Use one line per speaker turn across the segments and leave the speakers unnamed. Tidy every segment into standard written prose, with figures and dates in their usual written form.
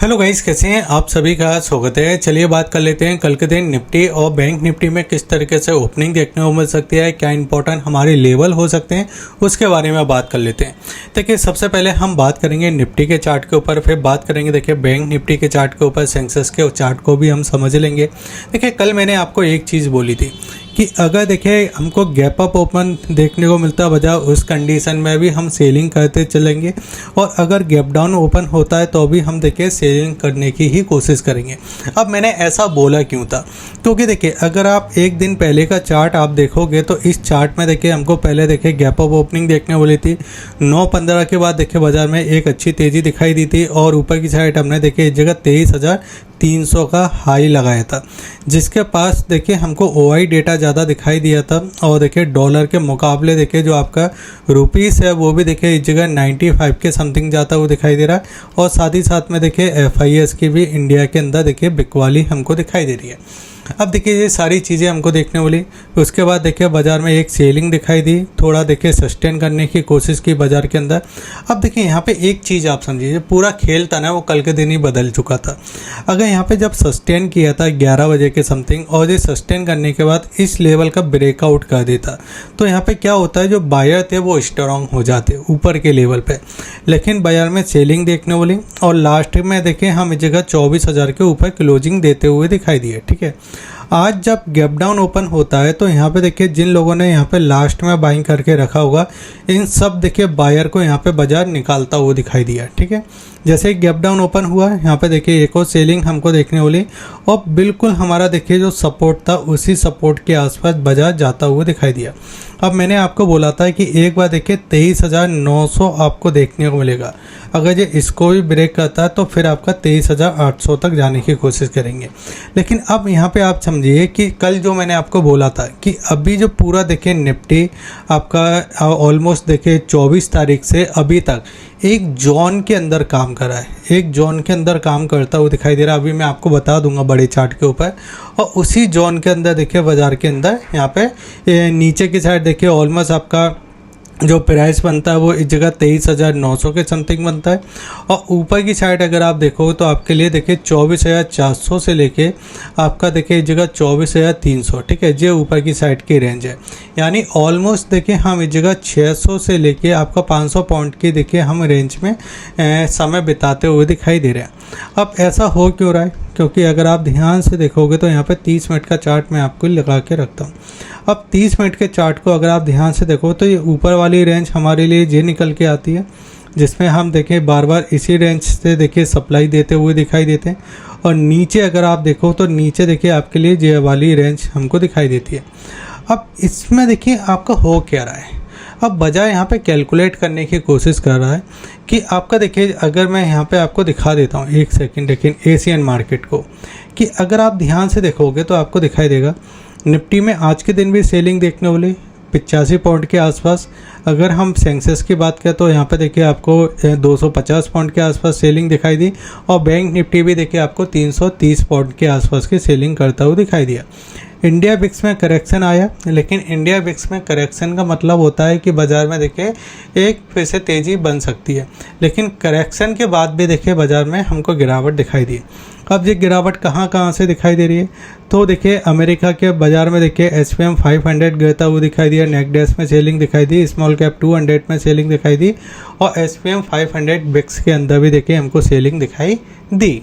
Hello guys, कैसे हैं आप? सभी का स्वागत है। चलिए बात कर लेते हैं कल के दिन निफ्टी और बैंक निफ्टी में किस तरीके से ओपनिंग देखने को मिल सकती है, क्या इंपॉर्टेंट हमारे लेवल हो सकते हैं, उसके बारे में बात कर लेते हैं। देखिए, सबसे पहले हम बात करेंगे निफ्टी के चार्ट के ऊपर, फिर बात करेंगे देखिए बैंक निफ्टी के चार्ट के ऊपर, सेंसेक्स के चार्ट को भी हम समझ लेंगे। देखिए, कल मैंने आपको एक चीज़ बोली थी कि अगर देखिए हमको गैप अप ओपन देखने को मिलता बजाय उस कंडीशन में भी हम सेलिंग करते चलेंगे, और अगर गैप डाउन ओपन होता है तो भी हम देखिए सेलिंग करने की ही कोशिश करेंगे। अब मैंने ऐसा बोला क्यों था? क्योंकि देखिए अगर आप एक दिन पहले का चार्ट आप देखोगे तो इस चार्ट में देखिए हमको पहले देखिए गैप अप ओपनिंग देखने वाली थी। 9:15 के बाद देखिए बाजार में एक अच्छी तेज़ी दिखाई दी थी और ऊपर की साइड हमने देखिए इस जगह 23,300 का हाई लगाया था, जिसके पास देखिए हमको ओआई डेटा ज़्यादा दिखाई दिया था। और देखिए डॉलर के मुकाबले देखिए जो आपका रुपीस है वो भी देखिए इस जगह 95 के समथिंग जाता हुआ दिखाई दे रहा है। और साथ ही साथ में देखिए एफआईएस की भी इंडिया के अंदर देखिए बिकवाली हमको दिखाई दे रही है। अब देखिए ये सारी चीज़ें हमको देखने वाली। उसके बाद देखिए बाज़ार में एक सेलिंग दिखाई दी, थोड़ा देखिए सस्टेन करने की कोशिश की बाज़ार के अंदर। अब देखिए यहाँ पे एक चीज़ आप समझिए, पूरा खेल था ना वो कल के दिन ही बदल चुका था। अगर यहाँ पे जब सस्टेन किया था 11 बजे के समथिंग, और ये सस्टेन करने के बाद इस लेवल का ब्रेकआउट कर देता तो यहाँ पे क्या होता है, जो बायर थे वो स्ट्रॉन्ग हो जाते ऊपर के लेवल पे। लेकिन बाजार में सेलिंग देखने वाली, और लास्ट में देखें हम इस जगह 24,000 के ऊपर क्लोजिंग देते हुए दिखाई दिए। ठीक है, आज जब गैप डाउन ओपन होता है तो यहाँ पे देखिए जिन लोगों ने यहाँ पे लास्ट में बाइंग करके रखा होगा, इन सब देखिए बायर को यहाँ पे बाजार निकालता हुआ दिखाई दिया। ठीक है, जैसे ही गैप डाउन ओपन हुआ यहाँ पे देखिए एक और सेलिंग हमको देखने वाली, और बिल्कुल हमारा देखिए जो सपोर्ट था उसी सपोर्ट के आसपास बाजार जाता हुआ दिखाई दिया। अब मैंने आपको बोला था कि एक बार देखिए 23,900 आपको देखने को मिलेगा। अगर ये इसको भी ब्रेक करता है तो फिर आपका 23,800 तक जाने की कोशिश करेंगे। लेकिन अब यहाँ पे आप समझिए कि कल जो मैंने आपको बोला था कि अभी जो पूरा देखिए निफ्टी आपका ऑलमोस्ट देखिए 24 तारीख से अभी तक एक जोन के अंदर काम कर रहा है, एक जोन के अंदर काम करता हुआ दिखाई दे रहा है। अभी मैं आपको बता दूंगा बड़े चार्ट के ऊपर। और उसी जोन के अंदर देखिए बाजार के अंदर यहाँ पे नीचे की साइड देखिए ऑलमोस्ट आपका जो प्राइस बनता है वो इस जगह 23,900 के समथिंग बनता है। और ऊपर की साइड अगर आप देखो तो आपके लिए देखिए 24,400 से लेके आपका देखिए इस जगह 24,300। ठीक है, ये ऊपर की साइड की रेंज है। यानी ऑलमोस्ट देखिए हम इस जगह 600 से लेके आपका 500 पॉइंट की देखिए हम रेंज में समय बिताते हुए दिखाई दे रहे हैं। अब ऐसा हो क्यों रहा है? क्योंकि अगर आप ध्यान से देखोगे तो यहाँ पे 30 मिनट का चार्ट मैं आपको लगा के रखता हूँ। अब 30 मिनट के चार्ट को अगर आप ध्यान से देखो तो ये ऊपर वाली रेंज हमारे लिए ये निकल के आती है, जिसमें हम देखें बार बार इसी रेंज से देखिए सप्लाई देते हुए दिखाई देते हैं। और नीचे अगर आप देखो तो नीचे देखिए आपके लिए ये वाली रेंज हमको दिखाई देती है। अब इसमें देखिए आपका हो क्या रहा है। अब बजाय यहाँ पे कैलकुलेट करने की कोशिश कर रहा है कि आपका देखिए, अगर मैं यहाँ पे आपको दिखा देता हूँ एक सेकंड, लेकिन एशियन मार्केट को, कि अगर आप ध्यान से देखोगे तो आपको दिखाई देगा निफ्टी में आज के दिन भी सेलिंग देखने वाली 85 पॉइंट के आसपास। अगर हम सेंसेक्स की बात करें तो यहाँ पे देखिए आपको 250 पॉइंट के आसपास सेलिंग दिखाई दी, और बैंक निफ्टी भी देखिए आपको 330 पॉइंट के आसपास की सेलिंग करता हुआ दिखाई दिया। इंडिया बिक्स में करेक्शन आया, लेकिन इंडिया बिक्स में करेक्शन का मतलब होता है कि बाज़ार में देखिए एक फिर से तेज़ी बन सकती है, लेकिन करेक्शन के बाद भी देखिए बाज़ार में हमको गिरावट दिखाई दी। अब ये गिरावट कहाँ से दिखाई दे रही है? तो देखिए अमेरिका के बाज़ार में देखिए SPM 500 गिरता हुआ दिखाई दिया, नेकडेस में सेलिंग दिखाई दी, स्मॉल कैप 200 में सेलिंग दिखाई दी, और SPM 500 बिक्स के अंदर भी देखिए हमको सेलिंग दिखाई दी।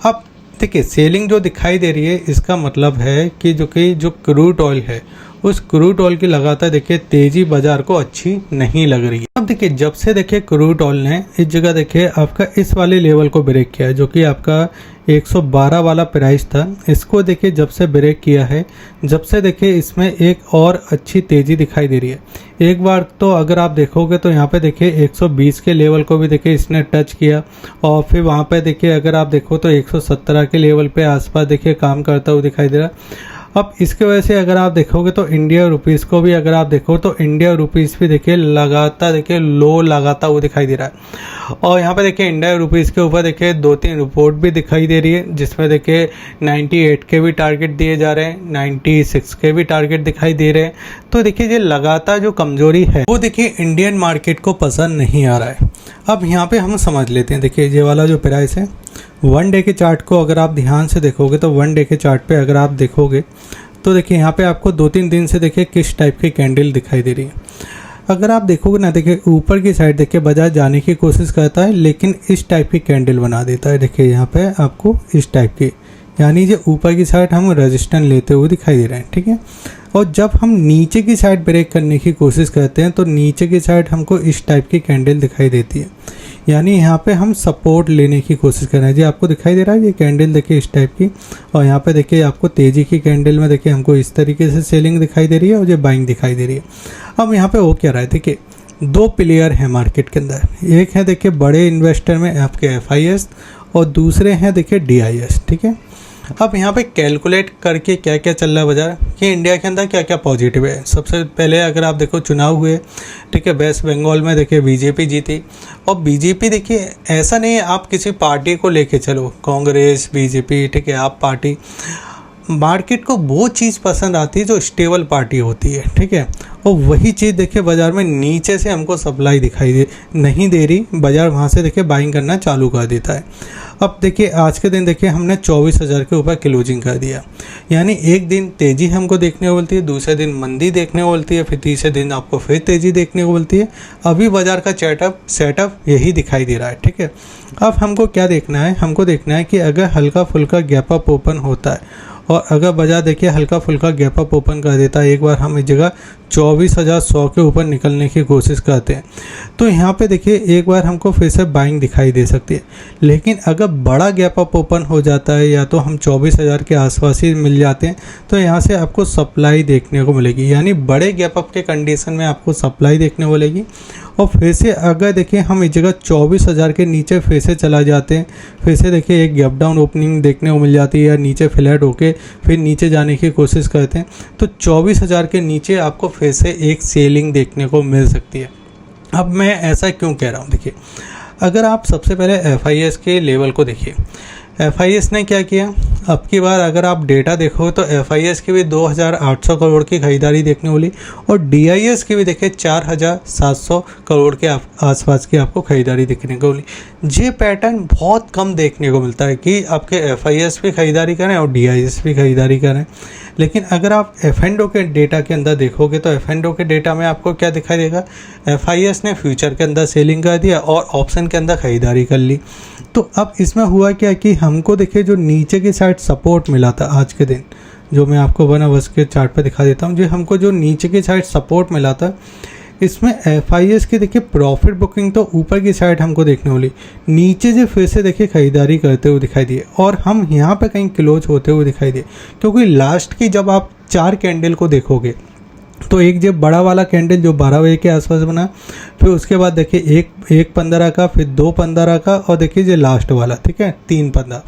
अब देखिए सेलिंग जो दिखाई दे रही है इसका मतलब है कि जो क्रूड ऑयल है उस क्रूड ऑयल की लगातार देखिए तेज़ी बाज़ार को अच्छी नहीं लग रही है। अब देखिए जब से देखिए क्रूड ऑयल ने इस जगह देखिए आपका इस वाले लेवल को ब्रेक किया है, जो कि आपका 112 वाला प्राइस था, इसको देखिए जब से ब्रेक किया है, जब से देखिए इसमें एक और अच्छी तेज़ी दिखाई दे रही है। एक बार तो अगर आप देखोगे तो यहाँ पे देखिए 120 के लेवल को भी देखिए इसने टच किया, और फिर वहाँ पे देखिए अगर आप देखो तो 117 के लेवल पे आसपास देखिए काम करता हुआ दिखाई दे रहा है। अब इसके वजह से अगर आप देखोगे तो इंडिया रुपीज़ को भी अगर आप देखो तो इंडिया रुपीज़ भी देखिए लगातार देखिए लो लगाता हुआ दिखाई दे रहा है। और यहाँ पे देखिए इंडिया रुपीज़ के ऊपर देखिए 2-3 रिपोर्ट भी दिखाई दे रही है, जिसमें देखिए 98 के भी टारगेट दिए जा रहे हैं, 96 के भी टारगेट दिखाई दे रहे हैं। तो देखिए ये लगातार जो कमजोरी है वो देखिए इंडियन मार्केट को पसंद नहीं आ रहा है। अब यहाँ पे हम समझ लेते हैं, देखिए ये वाला जो प्राइस है 1 डे के चार्ट को अगर आप ध्यान से देखोगे तो 1 डे के चार्ट पे अगर आप देखोगे तो देखिए यहाँ पे आपको 2-3 दिन से देखिए किस टाइप की कैंडल दिखाई दे रही है। अगर आप देखोगे ना, देखिए ऊपर की साइड देखिए बाजार जाने की कोशिश करता है, लेकिन इस टाइप की कैंडल बना देता है। देखिए यहाँ पे आपको इस टाइप की, यानी जो ऊपर की साइड हम रेजिस्टेंस लेते हुए दिखाई दे रहे हैं, ठीक है। और जब हम नीचे की साइड ब्रेक करने की कोशिश करते हैं तो नीचे की साइड हमको इस टाइप की कैंडल दिखाई देती है, यानी यहाँ पे हम सपोर्ट लेने की कोशिश कर रहे हैं। जी आपको दिखाई दे रहा है ये कैंडल देखिए इस टाइप की, और यहाँ पे देखिए आपको तेज़ी की कैंडल में देखिए हमको इस तरीके से सेलिंग दिखाई दे रही है और ये बाइंग दिखाई दे रही है। अब यहाँ पे वो क्या रहा है, देखिए 2 प्लेयर हैं मार्केट के अंदर, एक है देखिए बड़े इन्वेस्टर में आपके FIS और दूसरे हैं देखिए DIS, ठीक है। अब यहाँ पे कैलकुलेट करके क्या क्या चल रहा है बाजार कि इंडिया के अंदर क्या क्या पॉजिटिव है। सबसे पहले अगर आप देखो चुनाव हुए, ठीक है, वेस्ट बंगाल में देखिए BJP जीती। और BJP देखिए ऐसा नहीं है आप किसी पार्टी को लेके चलो, कांग्रेस BJP, ठीक है, आप पार्टी, मार्केट को वो चीज़ पसंद आती है जो स्टेबल पार्टी होती है, ठीक है। और वही चीज़ देखिए बाज़ार में नीचे से हमको सप्लाई दिखाई नहीं दे रही, बाज़ार वहाँ से देखिए बाइंग करना चालू कर देता है। अब देखिए आज के दिन देखिए हमने 24,000 के ऊपर क्लोजिंग कर दिया, यानी एक दिन तेज़ी हमको देखने को मिलती है, दूसरे दिन मंदी देखने को मिलती है, फिर तीसरे दिन आपको फिर तेज़ी देखने को मिलती है। अभी बाज़ार का सेटअप यही दिखाई दे रहा है, ठीक है। अब हमको क्या देखना है, हमको देखना है कि अगर हल्का फुल्का गैप अप ओपन होता है और अगर बाजार देखिए हल्का फुल्का गैप अप ओपन कर देता है, एक बार हम इस जगह 24,100 के ऊपर निकलने की कोशिश करते हैं तो यहाँ पे देखिए एक बार हमको फिर से बाइंग दिखाई दे सकती है। लेकिन अगर बड़ा गैप अप ओपन हो जाता है या तो हम 24,000 के आसपास ही मिल जाते हैं तो यहाँ से आपको सप्लाई देखने को मिलेगी, यानी बड़े गैप अप के कंडीशन में आपको सप्लाई देखने को मिलेगी। और फिर से अगर देखिए हम इस जगह 24,000 के नीचे फिर से चला जाते हैं, फिर से देखिए एक गैप डाउन ओपनिंग देखने को मिल जाती है या नीचे फ्लैट होके फिर नीचे जाने की कोशिश करते हैं तो 24,000 के नीचे आपको फिर से एक सेलिंग देखने को मिल सकती है। अब मैं ऐसा क्यों कह रहा हूँ, देखिए अगर आप सबसे पहले FIS के लेवल को देखिए, FIS ने क्या किया, अब की बार अगर आप डेटा देखो तो FIS की भी 2,800 करोड़ की खरीदारी देखने को मिली और DIS की भी देखिए 4,700 करोड़ के आसपास की आपको खरीदारी देखने को मिली। ये पैटर्न बहुत कम देखने को मिलता है कि आपके FIS भी खरीदारी करें और DIS भी खरीदारी करें। लेकिन अगर आप F&O के डेटा के अंदर देखोगे तो F&O के डेटा में आपको क्या दिखाई देगा, FIS ने फ्यूचर के अंदर सेलिंग कर दिया और ऑप्शन के अंदर खरीदारी कर ली। तो अब इसमें हुआ क्या कि हमको देखिए जो नीचे की साइड सपोर्ट मिला था आज के दिन, जो मैं आपको 1 आवर्स के चार्ट पे दिखा देता हूँ, जो हमको जो नीचे की साइड सपोर्ट मिला था इसमें FIS की देखिए प्रॉफिट बुकिंग तो ऊपर की साइड हमको देखने वाली, नीचे जो फिर से देखिए खरीदारी करते हुए दिखाई दिए और हम यहाँ पे कहीं क्लोज होते हुए दिखाई दिए। क्योंकि लास्ट की जब आप 4 कैंडल को देखोगे तो एक जब बड़ा वाला कैंडल जो 12 बजे के आसपास बना, फिर उसके बाद देखिए एक 15 का, फिर 2 15 का और देखिए जो लास्ट वाला, ठीक है, 3 15।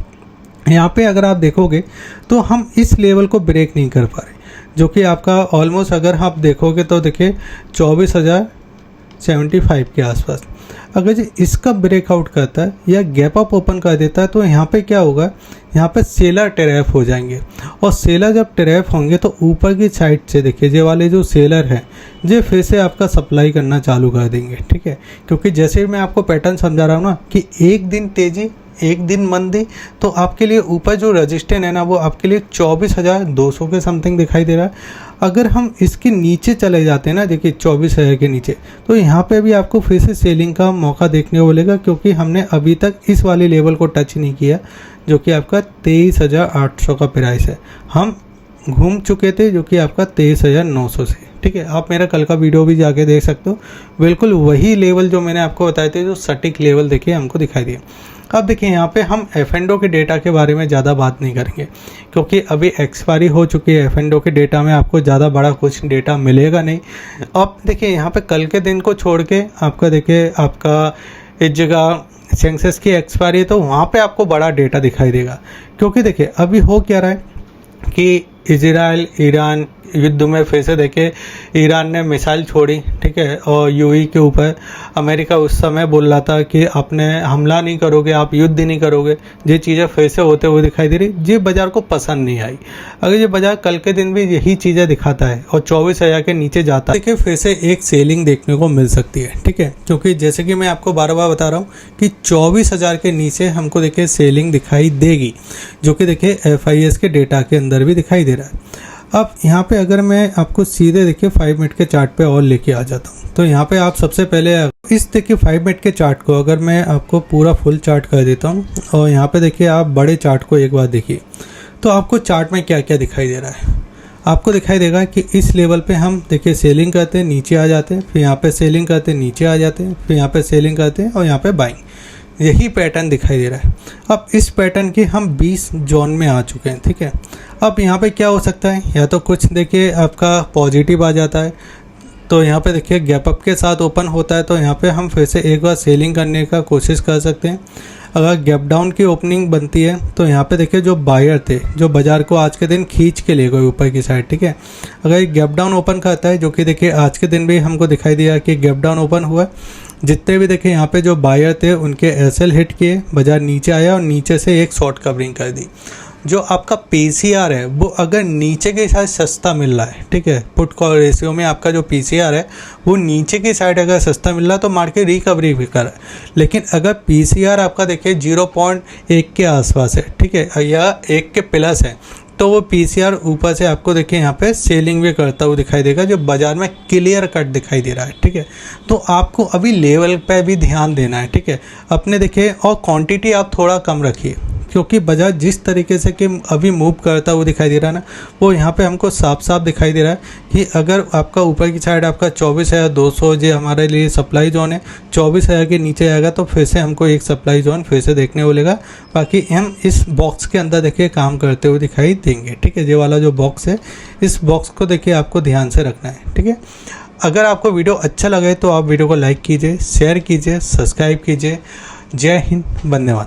यहाँ पे अगर आप देखोगे तो हम इस लेवल को ब्रेक नहीं कर पा रहे, जो कि आपका ऑलमोस्ट अगर आप देखोगे तो देखिए 24,075 के आसपास। अगर जो इसका ब्रेकआउट करता है या गैप अप ओपन कर देता है तो यहाँ पे क्या होगा, यहाँ पे सेलर ट्रैप हो जाएंगे और सेलर जब ट्रैप होंगे तो ऊपर की साइड से देखिए ये वाले जो सेलर हैं ये फिर से आपका सप्लाई करना चालू कर देंगे, ठीक है। क्योंकि जैसे मैं आपको पैटर्न समझा रहा हूँ ना कि एक दिन तेज़ी एक दिन मंदी, तो आपके लिए ऊपर जो रजिस्टेंस है ना वो आपके लिए 24,200 के समथिंग दिखाई दे रहा है। अगर हम इसके नीचे चले जाते हैं ना, देखिए 24,000 के नीचे, तो यहाँ पे भी आपको फिर से सेलिंग का मौका देखने को मिलेगा, क्योंकि हमने अभी तक इस वाले लेवल को टच नहीं किया जो कि आपका 23,800 का प्राइस है। हम घूम चुके थे जो कि आपका 23,900 से, ठीक है। आप मेरा कल का वीडियो भी जाके देख सकते हो, बिल्कुल वही लेवल जो मैंने आपको बताए थे, जो सटीक लेवल देखिए हमको दिखाई दिए। अब देखिए यहाँ पे हम F&O के डेटा के बारे में ज़्यादा बात नहीं करेंगे क्योंकि अभी एक्सपायरी हो चुकी है। F&O के डेटा में आपको ज़्यादा बड़ा कुछ डेटा मिलेगा नहीं। अब देखिए यहाँ पे कल के दिन को छोड़ के आपका देखिए आपका इस जगह सेंसेक्स की एक्सपायरी है तो वहाँ पे आपको बड़ा डेटा दिखाई देगा। क्योंकि देखिए अभी हो क्या रहा है कि इजराइल ईरान युद्ध में फिर से देखे ईरान ने मिसाइल छोड़ी, ठीक है, और यूएई के ऊपर। अमेरिका उस समय बोल रहा था कि आपने हमला नहीं करोगे, आप युद्ध नहीं करोगे। ये चीज़ें फिर से होते हुए दिखाई दे रही, ये बाज़ार को पसंद नहीं आई। अगर ये बाज़ार कल के दिन भी यही चीज़ें दिखाता है और 24,000 के नीचे जाता है, देखिए फिर से एक सेलिंग देखने को मिल सकती है, ठीक है, क्योंकि जैसे कि मैं आपको बार बार बता रहा हूँ कि 24,000 के नीचे हमको देखिए सेलिंग दिखाई देगी, जो कि देखिए FIS के डेटा के अंदर भी दिखाई दे रहा है। अब यहाँ पे अगर मैं आपको सीधे देखिए 5 मिनट के चार्ट पे और लेके आ जाता हूँ, तो यहाँ पे आप सबसे पहले इस देखिए 5 मिनट के चार्ट को अगर मैं आपको पूरा फुल चार्ट कर देता हूँ और यहाँ पे देखिए आप बड़े चार्ट को एक बार देखिए, तो आपको चार्ट में क्या क्या दिखाई दे रहा है। आपको दिखाई देगा कि इस लेवल पे हम देखिए सेलिंग करते हैं, नीचे आ जाते हैं, फिर यहाँ पे सेलिंग करते हैं, नीचे आ जाते हैं, फिर यहाँ पे सेलिंग करते हैं और यहाँ पे बाइंग, यही पैटर्न दिखाई दे रहा है। अब इस पैटर्न के हम 20 जोन में आ चुके हैं, ठीक है। अब यहाँ पे क्या हो सकता है, या तो कुछ देखिए आपका पॉजिटिव आ जाता है, तो यहाँ पे देखिए गैप अप के साथ ओपन होता है, तो यहाँ पे हम फिर से एक बार सेलिंग करने का कोशिश कर सकते हैं। अगर गैप डाउन की ओपनिंग बनती है तो यहाँ पे देखिए जो बायर थे, जो बाज़ार को आज के दिन खींच के ले गए ऊपर की साइड, ठीक है, अगर गैप डाउन ओपन करता है, जो कि देखिए आज के दिन भी हमको दिखाई दिया कि गैप डाउन ओपन हुआ, जितने भी देखिए यहाँ पे जो बायर थे उनके एसएल हिट किए, बाज़ार नीचे आया और नीचे से एक शॉर्ट कवरिंग कर दी। जो आपका पीसीआर है वो अगर नीचे के साइड सस्ता मिल रहा है, ठीक है, पुट कॉल रेशियो में आपका जो पीसीआर है वो नीचे की साइड अगर सस्ता मिल रहा है तो मार्केट रिकवरी भी कर रहा है। लेकिन अगर पीसीआर आपका देखिए 0.1 के आसपास है, ठीक है, या 1 के प्लस है, तो वो पीसीआर ऊपर से आपको देखिए यहाँ पे सेलिंग भी करता हुआ दिखाई देगा, जो बाजार में क्लियर कट दिखाई दे रहा है, ठीक है। तो आपको अभी लेवल पे भी ध्यान देना है, ठीक है, अपने देखिए, और क्वांटिटी आप थोड़ा कम रखिए, क्योंकि बाजार जिस तरीके से कि अभी मूव करता हुआ दिखाई दे रहा है ना, वो यहाँ पे हमको साफ साफ दिखाई दे रहा है कि अगर आपका ऊपर की साइड आपका 24,200 जो हमारे लिए सप्लाई जोन है, 24,000 के नीचे आएगा तो फिर से हमको एक सप्लाई जोन फिर से देखने को मिलेगा। बाकी हम इस बॉक्स के अंदर देखिए काम करते हुए दिखाई देंगे, ठीक है। ये वाला जो बॉक्स है, इस बॉक्स को देखिए आपको ध्यान से रखना है, ठीक है। अगर आपको वीडियो अच्छा लगे तो आप वीडियो को लाइक कीजिए, शेयर कीजिए, सब्सक्राइब कीजिए। जय हिंद, धन्यवाद।